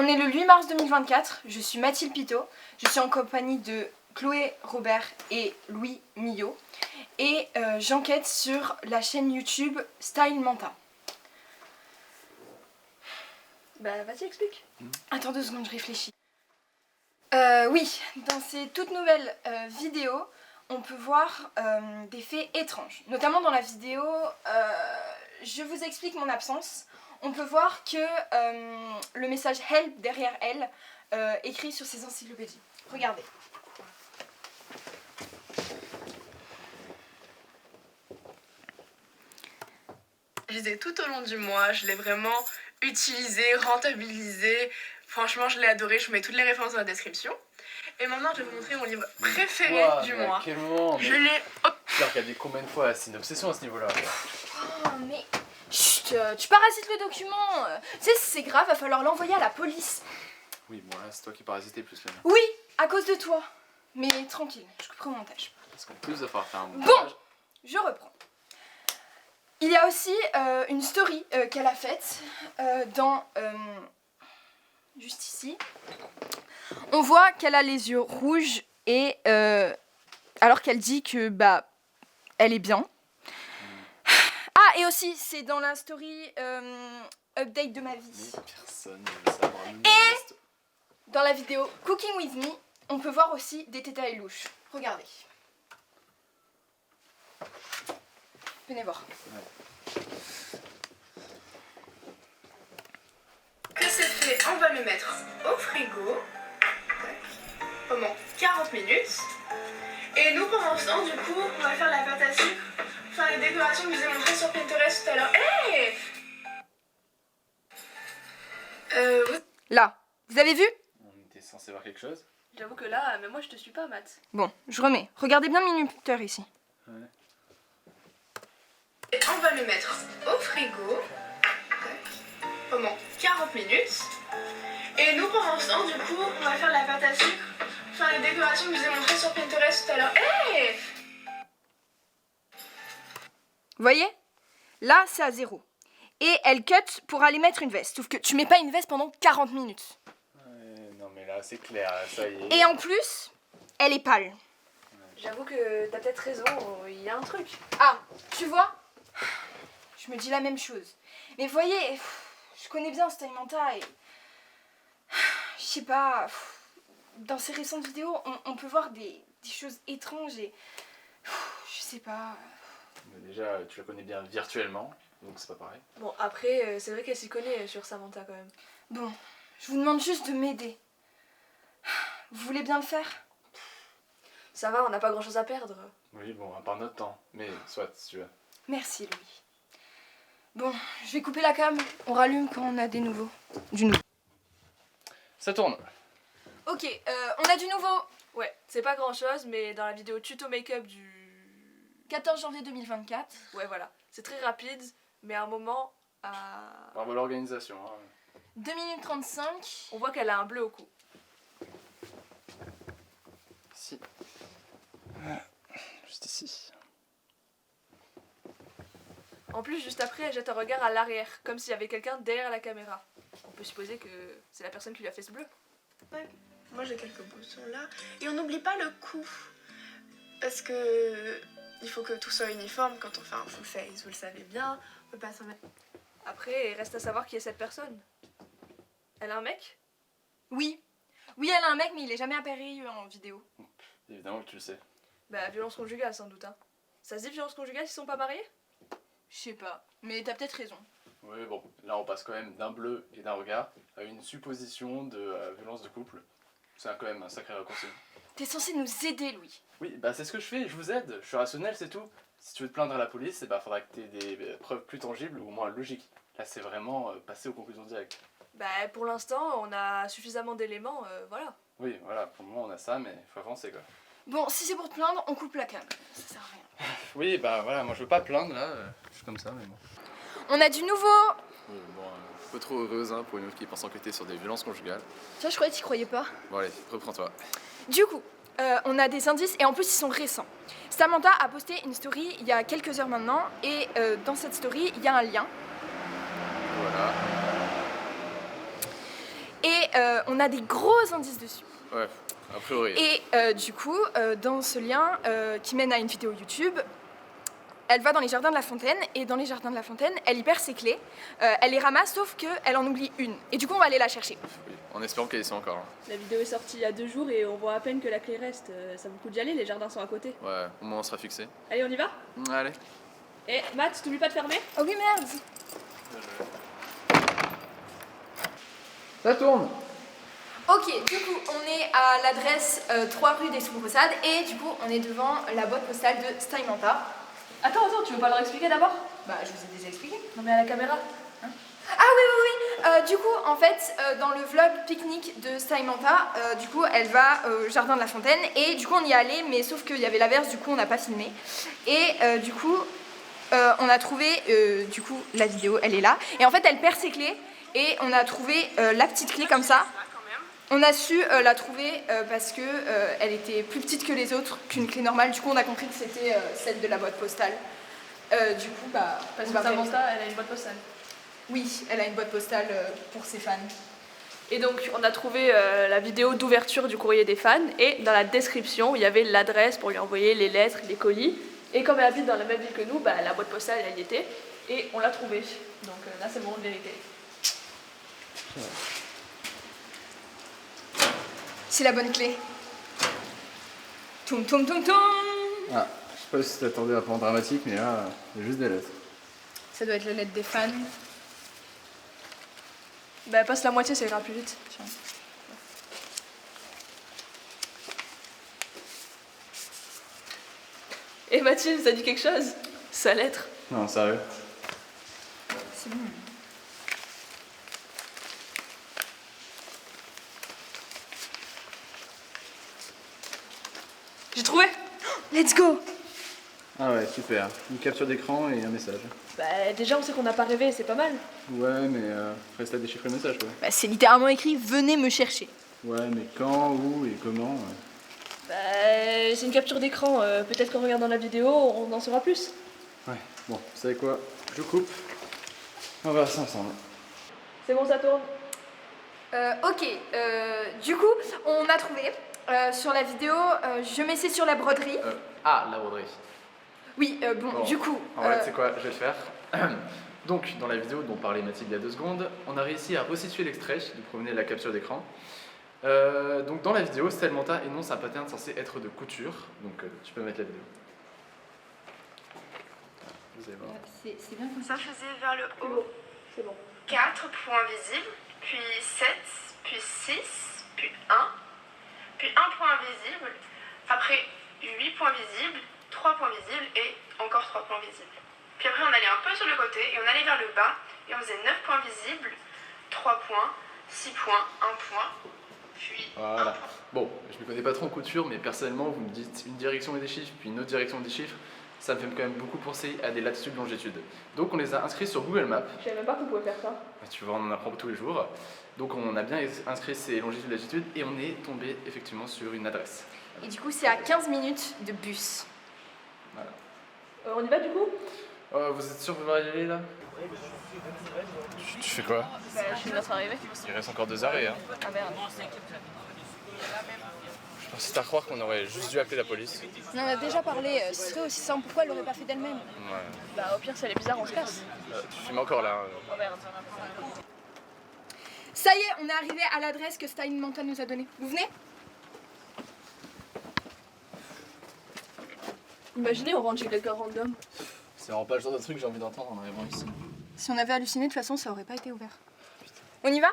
On est le 8 mars 2024, je suis Mathilde Pitot, je suis en compagnie de Chloé Robert et Louis Millot et j'enquête sur la chaîne YouTube Style Manta. Bah vas-y explique. Attends 2 secondes, je réfléchis. Oui, dans ces toutes nouvelles vidéos, on peut voir des faits étranges. Notamment dans la vidéo je vous explique mon absence. On peut voir que le message help derrière elle écrit sur ses encyclopédies. Regardez. Je les ai tout au long du mois, je l'ai vraiment utilisé, rentabilisé. Franchement, je l'ai adoré, je vous mets toutes les références dans la description. Et maintenant, je vais vous montrer mon livre préféré du mois. À quel moment? Je l'ai... Tu l'as regardé combien de fois? C'est une obsession à ce niveau-là. Oh mais... Chut, tu parasites le document. Tu sais, c'est grave, va falloir l'envoyer à la police. Oui, bon là, c'est toi qui parasitais plus même. Oui, à cause de toi. Mais tranquille, je couperai au montage. Parce qu'en plus, il va falloir faire un montage. Bon, je reprends. Il y a aussi une story qu'elle a faite dans... juste ici. On voit qu'elle a les yeux rouges et... alors qu'elle dit que, bah, elle est bien. Ah, et aussi, c'est dans la story update de ma vie. Mais personne ne veut savoir. Et dans la vidéo Cooking With Me, on peut voir aussi des tétas louches. Regardez. Venez voir. Ouais. Que c'est fait, on va le mettre au frigo. Pendant 40 minutes. Et nous, pendant ce temps, du coup, on va faire la pâte à sucre. Enfin, les décorations que je vous ai montrées sur Pinterest tout à l'heure. Hey Là, vous avez vu? On était censé voir quelque chose. J'avoue que là, mais moi je te suis pas, Matt. Bon, je remets. Regardez bien le minuteur ici. Ouais. Et on va le mettre au frigo. Pendant 40 minutes. Et nous, pendant ce temps, du coup, on va faire la pâte à sucre. Enfin, les décorations que je vous ai montrées sur Pinterest tout à l'heure. Hey Vous voyez? Là, c'est à 0. Et elle cut pour aller mettre une veste. Sauf que tu mets pas une veste pendant 40 minutes. Ouais, non mais là, c'est clair, là, ça y est. Et en plus, elle est pâle. J'avoue que t'as peut-être raison, il y a un truc. Ah, tu vois? Je me dis la même chose. Mais vous voyez, je connais bien Style Manta et... Je sais pas... Dans ces récentes vidéos, on peut voir des choses étranges et... Je sais pas... Mais déjà, tu la connais bien virtuellement, donc c'est pas pareil. Bon, après, c'est vrai qu'elle s'y connaît sur Samantha quand même. Bon, je vous demande juste de m'aider. Vous voulez bien le faire? Ça va, on n'a pas grand chose à perdre. Oui, bon, à part notre temps. Mais soit, si tu veux. Merci Louis. Bon, je vais couper la cam. On rallume quand on a des nouveaux. Du nouveau. Ça tourne. Ok, on a du nouveau. Ouais, c'est pas grand chose, mais dans la vidéo tuto make-up du 14 janvier 2024. Ouais, voilà. C'est très rapide, mais à un moment, Bravo l'organisation. Hein. 2 minutes 35. on voit qu'elle a un bleu au cou. Ici. Juste ici. En plus, juste après, elle jette un regard à l'arrière, comme s'il y avait quelqu'un derrière la caméra. On peut supposer que c'est la personne qui lui a fait ce bleu. Ouais. Moi, j'ai quelques boutons là. Et on n'oublie pas le cou. Parce que il faut que tout soit uniforme quand on fait un full face, vous le savez bien. On peut pas s'en mettre. Après, il reste à savoir qui est cette personne. Elle a un mec? Oui. Oui, elle a un mec, mais il est jamais apparu en vidéo. Évidemment que tu le sais. Bah, violence conjugale, sans doute. Hein. Ça se dit violence conjugale s'ils sont pas mariés? Je sais pas. Mais t'as peut-être raison. Oui, bon, là on passe quand même d'un bleu et d'un regard à une supposition de violence de couple. C'est quand même un sacré raccourci. T'es censé nous aider, Louis. Oui, bah c'est ce que je fais, je vous aide, je suis rationnel, c'est tout. Si tu veux te plaindre à la police, bah faudra que tu aies des preuves plus tangibles ou au moins logiques. Là c'est vraiment passer aux conclusions directes. Bah, pour l'instant, on a suffisamment d'éléments, voilà. Oui, voilà, pour le moment on a ça, mais il faut avancer quoi. Bon, si c'est pour te plaindre, on coupe la cam. Ça sert à rien. Oui, bah voilà, moi je veux pas plaindre là, je suis comme ça, mais bon. On a du nouveau. Oui, bon, pas trop heureuse hein, pour une meuf qui pense enquêter sur des violences conjugales. Tiens, je croyais que t'y croyais pas. Bon allez, reprends-toi. Du coup, on a des indices et en plus ils sont récents. Samantha a posté une story il y a quelques heures maintenant et dans cette story il y a un lien. Voilà. Et on a des gros indices dessus. Ouais, a priori. Et du coup, dans ce lien qui mène à une vidéo YouTube, elle va dans les jardins de la fontaine, et dans les jardins de la fontaine, elle y perd ses clés. Elle les ramasse, sauf qu'elle en oublie une. Et du coup, on va aller la chercher. Oui, en espérant qu'elle y soit encore. Hein. La vidéo est sortie il y a 2 jours et on voit à peine que la clé reste. Ça vaut le coup d'y aller, les jardins sont à côté. Ouais, au moins on sera fixé. Allez, on y va? Allez. Et Matt, t'oublies pas de fermer? Oh oui, merde! Ça tourne. Ok, du coup, on est à l'adresse 3 rue des Soubresades, et du coup, on est devant la boîte postale de Steimanta. Attends, tu veux pas leur expliquer d'abord? Bah, je vous ai déjà expliqué. Non mais à la caméra. Ah oui. Du coup, en fait, dans le vlog pique-nique de Steimanta, du coup, elle va au jardin de la fontaine, et du coup, on y est allé, mais sauf qu'il y avait l'averse, du coup, on n'a pas filmé. Et du coup, on a trouvé, du coup, la vidéo, elle est là. Et en fait, elle perd ses clés, et on a trouvé la petite clé comme ça. On a su la trouver parce que elle était plus petite que les autres, qu'une clé normale. Du coup, on a compris que c'était celle de la boîte postale. Du coup, bah, Parce on que va vérifier. Samantha, elle a une boîte postale. Oui, elle a une boîte postale pour ses fans. Et donc, on a trouvé la vidéo d'ouverture du courrier des fans, et dans la description, il y avait l'adresse pour lui envoyer les lettres, les colis. Et comme elle habite dans la même ville que nous, bah, la boîte postale, elle y était, et on l'a trouvée. Donc là, c'est le moment de vérité. C'est la bonne clé. Toum toum toum toum. Ah, je sais pas si t'attendais à un point dramatique, mais là, il y a juste des lettres. Ça doit être la lettre des fans. Bah, passe la moitié, ça ira plus vite. Tiens. Et Mathilde, ça dit quelque chose? Sa lettre. Non, sérieux. C'est bon. J'ai trouvé. Let's go. Ah ouais, super. Une capture d'écran et un message. Bah, déjà, on sait qu'on n'a pas rêvé, c'est pas mal. Ouais, mais reste à déchiffrer le message, quoi. Bah, c'est littéralement écrit « Venez me chercher ». Ouais, mais quand, où et comment Bah, c'est une capture d'écran. Peut-être qu'en regardant la vidéo, on en saura plus. Ouais, bon, vous savez quoi? Je coupe. On va voir ça ensemble. C'est bon, ça tourne. Ok, du coup, on a trouvé sur la vidéo « Je m'essaie sur la broderie ». La broderie. Oui, bon, du coup... En fait, c'est quoi? Je vais le faire. Donc, dans la vidéo dont parlait Mathilde il y a 2 secondes, on a réussi à resituer l'extrait de promener la capture d'écran. Donc, dans la vidéo, Steimanta énonce un pattern censé être de couture. Donc, tu peux mettre la vidéo. Vous allez voir. C'est bien comme ça. Ça faisait vers le haut C'est bon. 4 points visibles, puis 7, puis 6, puis 1, puis 1 point invisible, après 8 points visibles, 3 points visibles et encore 3 points visibles. Puis après on allait un peu sur le côté et on allait vers le bas et on faisait 9 points visibles, 3 points, 6 points, 1 point, puis 1 Voilà. point. Bon, je ne connais pas trop en couture, mais personnellement, vous me dites une direction et des chiffres, puis une autre direction et des chiffres, ça me fait quand même beaucoup penser à des latitudes, longitudes. Donc on les a inscrits sur Google Maps. Je savais même pas qu'on pouvait faire ça. Tu vois, on en apprend tous les jours. Donc on a bien inscrit ces longitudes, latitudes, et on est tombé effectivement sur une adresse. Et du coup, c'est à 15 minutes de bus. Voilà. On y va du coup? Vous êtes sûr que vous allez y aller là? Tu fais quoi? Bah, je suis notre arrivée. Il reste encore 2 arrêts. Hein. Ah merde. Je pensais à croire qu'on aurait juste dû appeler la police. On en a déjà parlé, ce serait aussi simple, pourquoi elle l'aurait pas fait d'elle-même? Ouais. Bah, au pire, si elle est bizarre, on se casse. Tu filmes encore là. Oh merde. Ça y est, on est arrivé à l'adresse que Steimanta nous a donnée. Vous venez? Imaginez, on rentre chez quelqu'un random. C'est vraiment pas le genre de truc que j'ai envie d'entendre en arrivant ici. Si on avait halluciné, de toute façon, ça aurait pas été ouvert. On y va?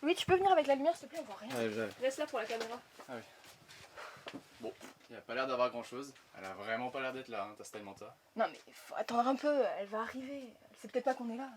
Oui, tu peux venir avec la lumière, s'il te plaît, on voit rien. Ouais, j'avais. Reste là pour la caméra. Bon, il a pas l'air d'avoir grand chose. Elle a vraiment pas l'air d'être là, hein, ta Steimanta. Non mais faut attendre un peu, elle va arriver. Elle sait peut-être pas qu'on est là.